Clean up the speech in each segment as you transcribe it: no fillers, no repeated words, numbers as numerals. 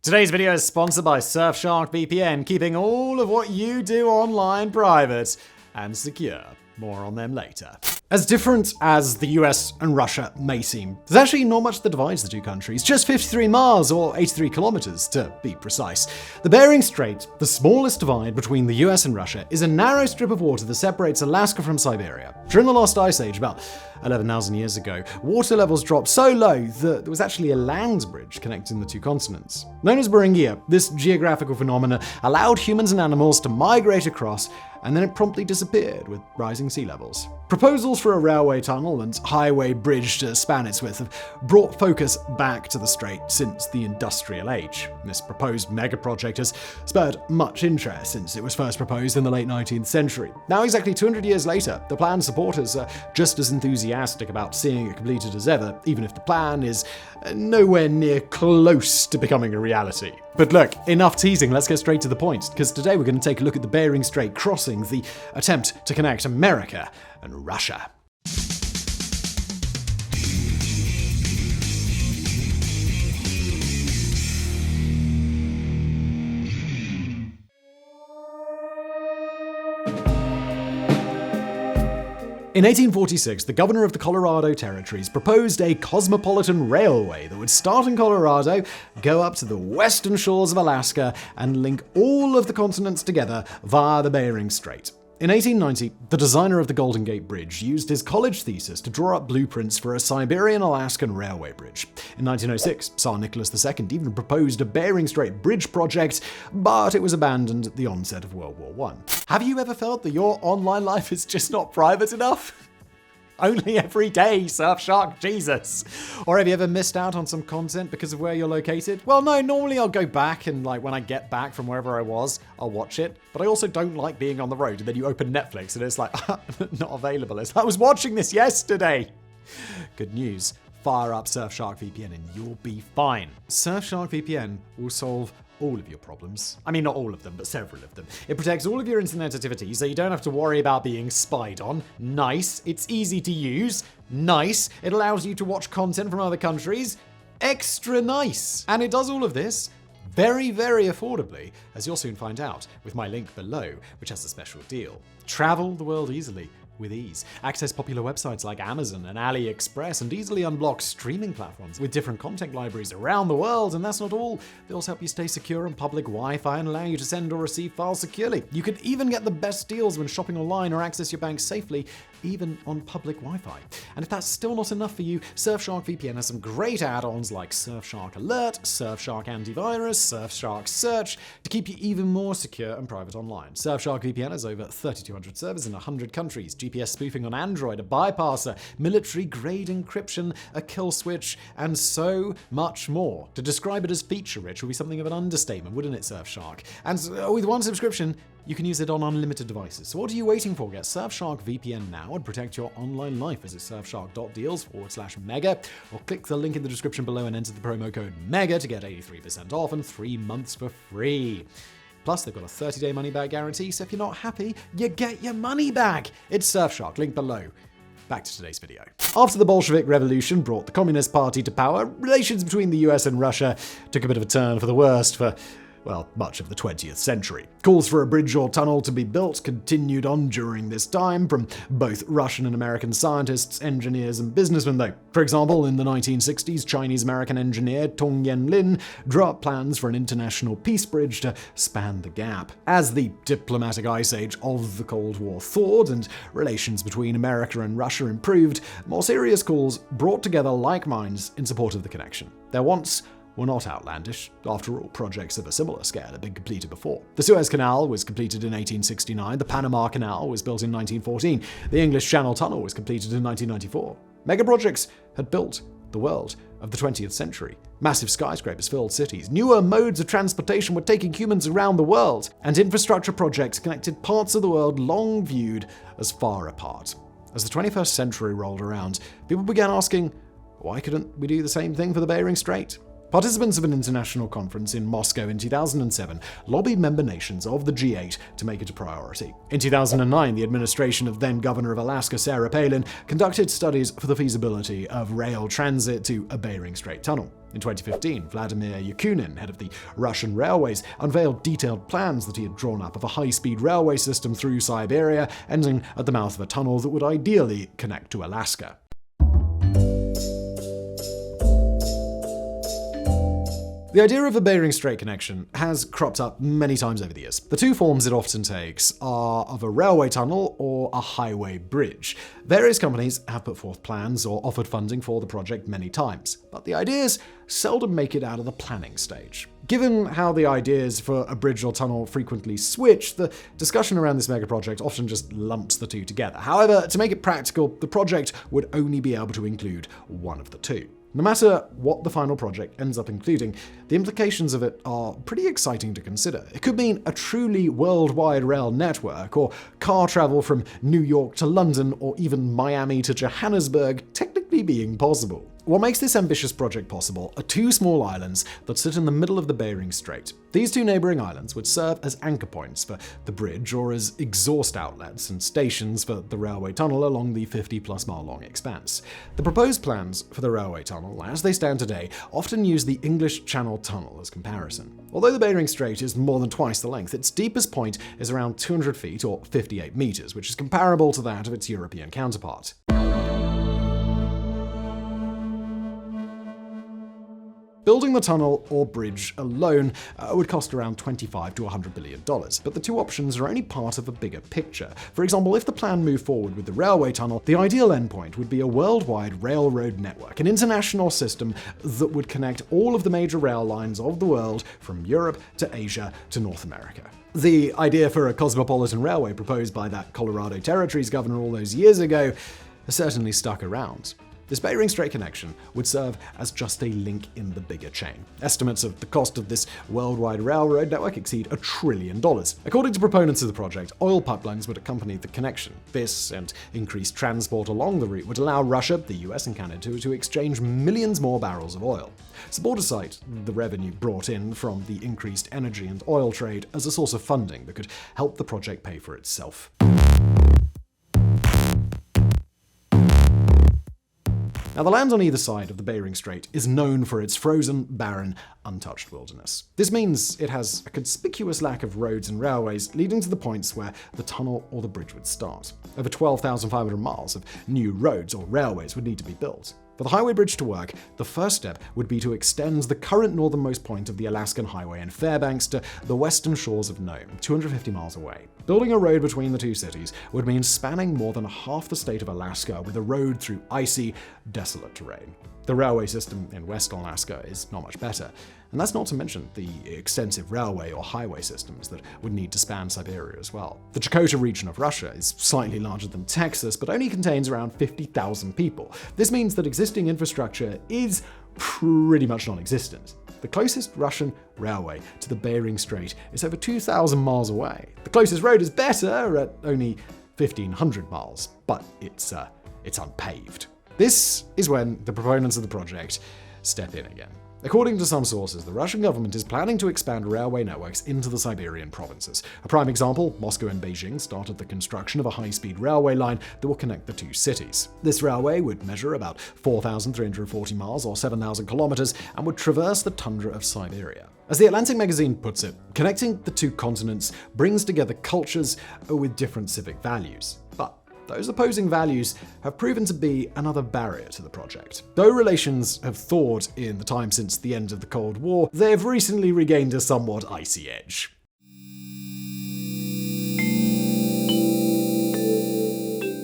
Today's video is sponsored by Surfshark VPN, keeping all of what you do online private and secure. More on them later. As different as the US and Russia may seem, there's actually not much that divides the two countries, just 53 miles or 83 kilometers to be precise. The Bering Strait, the smallest divide between the US and Russia, is a narrow strip of water that separates Alaska from Siberia. During the last ice age, about 11,000 years ago, water levels dropped so low that there was actually a land bridge connecting the two continents. Known as Bering, this geographical phenomenon allowed humans and animals to migrate across, and then it promptly disappeared with rising sea levels. Proposals for a railway tunnel and highway bridge to span its width have brought focus back to the strait since the Industrial Age. This proposed megaproject has spurred much interest since it was first proposed in the late 19th century. Now, exactly 200 years later, the plan's supporters are just as enthusiastic about seeing it completed as ever, even if the plan is nowhere near close to becoming a reality. But look, enough teasing, let's get straight to the point, because today we're going to take a look at the Bering Strait crossing, the attempt to connect America and Russia. In 1846, the governor of the Colorado Territories proposed a cosmopolitan railway that would start in Colorado, go up to the western shores of Alaska, and link all of the continents together via the Bering Strait. In 1890, the designer of the Golden Gate Bridge used his college thesis to draw up blueprints for a Siberian-Alaskan railway bridge. In 1906, Tsar Nicholas II even proposed a Bering Strait bridge project, but it was abandoned at the onset of World War I. Have you ever felt that your online life is just not private enough? Only every day, Surfshark, Jesus. Or have you ever missed out on some content because of where you're located? Well, no, normally I'll go back and when I get back from wherever I was, I'll watch it. But I also don't like being on the road and then you open Netflix and it's like, not available. It's like, I was watching this yesterday. Good news. Fire up Surfshark VPN and you'll be fine. Surfshark VPN will solve all of your problems. I mean, not all of them, but several of them. It protects all of your internet activity, so you don't have to worry about being spied on. Nice. It's easy to use. Nice. It allows you to watch content from other countries. Extra nice. And it does all of this very, very affordably, as you'll soon find out with my link below, which has a special deal. Travel the world easily with ease. Access popular websites like Amazon and AliExpress, and easily unblock streaming platforms with different content libraries around the world. And that's not all. They also help you stay secure on public Wi-Fi and allow you to send or receive files securely. You can even get the best deals when shopping online or access your bank safely, even on public Wi-Fi. And if that's still not enough for you, Surfshark VPN has some great add-ons like Surfshark Alert, Surfshark Antivirus, Surfshark Search to keep you even more secure and private online. Surfshark VPN has over 3,200 servers in 100 countries. GPS spoofing on Android, a bypasser, military-grade encryption, a kill switch, and so much more. To describe it as feature-rich would be something of an understatement, wouldn't it, Surfshark? And with one subscription, you can use it on unlimited devices. So what are you waiting for? Get Surfshark VPN now and protect your online life. Visit surfshark.deals/mega or click the link in the description below and enter the promo code MEGA to get 83% off and 3 months for free. Plus, they've got a 30-day money-back guarantee, so if you're not happy, you get your money back. It's Surfshark, link below. Back to today's video. After the Bolshevik Revolution brought the Communist Party to power, relations between the US and Russia took a bit of a turn for the worst for much of the 20th century. Calls for a bridge or tunnel to be built continued on during this time from both Russian and American scientists, engineers, and businessmen, though. For example, in the 1960s, Chinese-American engineer Tong Yen-lin drew up plans for an international peace bridge to span the gap. As the diplomatic ice age of the Cold War thawed and relations between America and Russia improved, more serious calls brought together like minds in support of the connection. Their wants were not outlandish. After all, projects of a similar scale had been completed before. The Suez Canal was completed in 1869, the Panama Canal was built in 1914, the English Channel Tunnel was completed in 1994. Megaprojects had built the world of the 20th century. Massive skyscrapers filled cities, newer modes of transportation were taking humans around the world, and infrastructure projects connected parts of the world long viewed as far apart. As the 21st century rolled around, people began asking, why couldn't we do the same thing for the Bering Strait? Participants of an international conference in Moscow in 2007 lobbied member nations of the G8 to make it a priority. In 2009, the administration of then-Governor of Alaska, Sarah Palin, conducted studies for the feasibility of rail transit to a Bering Strait tunnel. In 2015, Vladimir Yakunin, head of the Russian railways, unveiled detailed plans that he had drawn up of a high-speed railway system through Siberia, ending at the mouth of a tunnel that would ideally connect to Alaska. The idea of a Bering Strait connection has cropped up many times over the years. The two forms it often takes are of a railway tunnel or a highway bridge. Various companies have put forth plans or offered funding for the project many times, but the ideas seldom make it out of the planning stage. Given how the ideas for a bridge or tunnel frequently switch, the discussion around this megaproject often just lumps the two together. However, to make it practical, the project would only be able to include one of the two. No matter what the final project ends up including, the implications of it are pretty exciting to consider. It could mean a truly worldwide rail network, or car travel from New York to London, or even Miami to Johannesburg technically being possible. What makes this ambitious project possible are two small islands that sit in the middle of the Bering Strait. These two neighboring islands would serve as anchor points for the bridge or as exhaust outlets and stations for the railway tunnel along the 50-plus mile long expanse. The proposed plans for the railway tunnel, as they stand today, often use the English Channel Tunnel as comparison. Although the Bering Strait is more than twice the length, its deepest point is around 200 feet or 58 meters, which is comparable to that of its European counterpart. Building the tunnel or bridge alone would cost around $25 to $100 billion, but the two options are only part of a bigger picture. For example, if the plan moved forward with the railway tunnel, the ideal endpoint would be a worldwide railroad network, an international system that would connect all of the major rail lines of the world from Europe to Asia to North America. The idea for a cosmopolitan railway proposed by that Colorado Territory's governor all those years ago has certainly stuck around. This Bering Strait connection would serve as just a link in the bigger chain. Estimates of the cost of this worldwide railroad network exceed $1 trillion. According to proponents of the project, oil pipelines would accompany the connection. This and increased transport along the route would allow Russia, the US, and Canada to exchange millions more barrels of oil. Supporters cite the revenue brought in from the increased energy and oil trade as a source of funding that could help the project pay for itself. Now, the land on either side of the Bering Strait is known for its frozen, barren, untouched wilderness. This means it has a conspicuous lack of roads and railways, leading to the points where the tunnel or the bridge would start. Over 12,500 miles of new roads or railways would need to be built. For the highway bridge to work, the first step would be to extend the current northernmost point of the Alaskan Highway in Fairbanks to the western shores of Nome, 250 miles away. Building a road between the two cities would mean spanning more than half the state of Alaska with a road through icy, desolate terrain. The railway system in western Alaska is not much better, and that's not to mention the extensive railway or highway systems that would need to span Siberia as well. The Chukota region of Russia is slightly larger than Texas, but only contains around 50,000 people. This means that existing infrastructure is pretty much non-existent. The closest Russian railway to the Bering Strait is over 2,000 miles away. The closest road is better at only 1,500 miles, but it's unpaved. This is when the proponents of the project step in again. According to some sources, the Russian government is planning to expand railway networks into the Siberian provinces. A prime example, Moscow and Beijing started the construction of a high-speed railway line that will connect the two cities. This railway would measure about 4,340 miles or 7,000 kilometers and would traverse the tundra of Siberia. As The Atlantic magazine puts it, connecting the two continents brings together cultures with different civic values. But those opposing values have proven to be another barrier to the project. Though relations have thawed in the time since the end of the Cold War, they have recently regained a somewhat icy edge.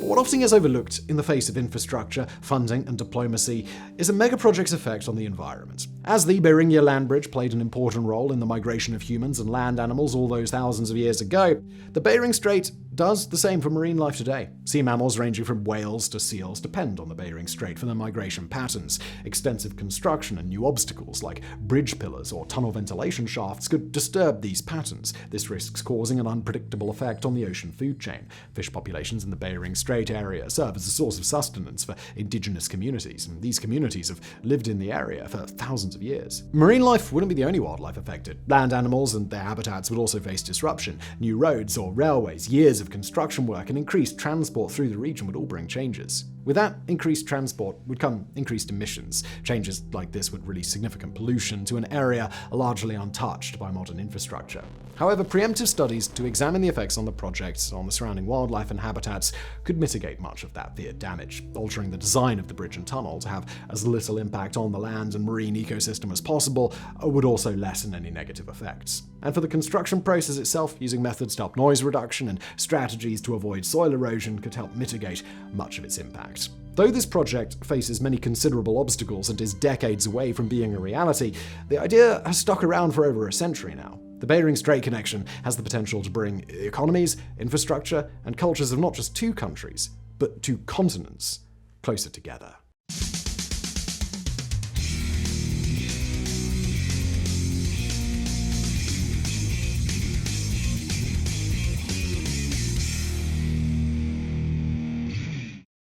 What often gets overlooked in the face of infrastructure, funding, and diplomacy is a megaproject's effect on the environment. As the Bering Land Bridge played an important role in the migration of humans and land animals all those thousands of years ago, the Bering Strait does the same for marine life today. Sea mammals ranging from whales to seals depend on the Bering Strait for their migration patterns. Extensive construction and new obstacles like bridge pillars or tunnel ventilation shafts could disturb these patterns. This risks causing an unpredictable effect on the ocean food chain. Fish populations in the Bering Strait area serve as a source of sustenance for indigenous communities, and these communities have lived in the area for thousands thousands of years. Marine life wouldn't be the only wildlife affected. Land animals and their habitats would also face disruption. New roads or railways, years of construction work, and increased transport through the region would all bring changes. With that increased transport would come increased emissions. Changes like this would release significant pollution to an area largely untouched by modern infrastructure. However, preemptive studies to examine the effects on the project on the surrounding wildlife and habitats could mitigate much of that feared damage. Altering the design of the bridge and tunnel to have as little impact on the land and marine ecosystem as possible would also lessen any negative effects. And for the construction process itself, using methods to help noise reduction and strategies to avoid soil erosion could help mitigate much of its impact. Though this project faces many considerable obstacles and is decades away from being a reality, the idea has stuck around for over a century now. The Bering Strait connection has the potential to bring economies, infrastructure, and cultures of not just two countries, but two continents closer together.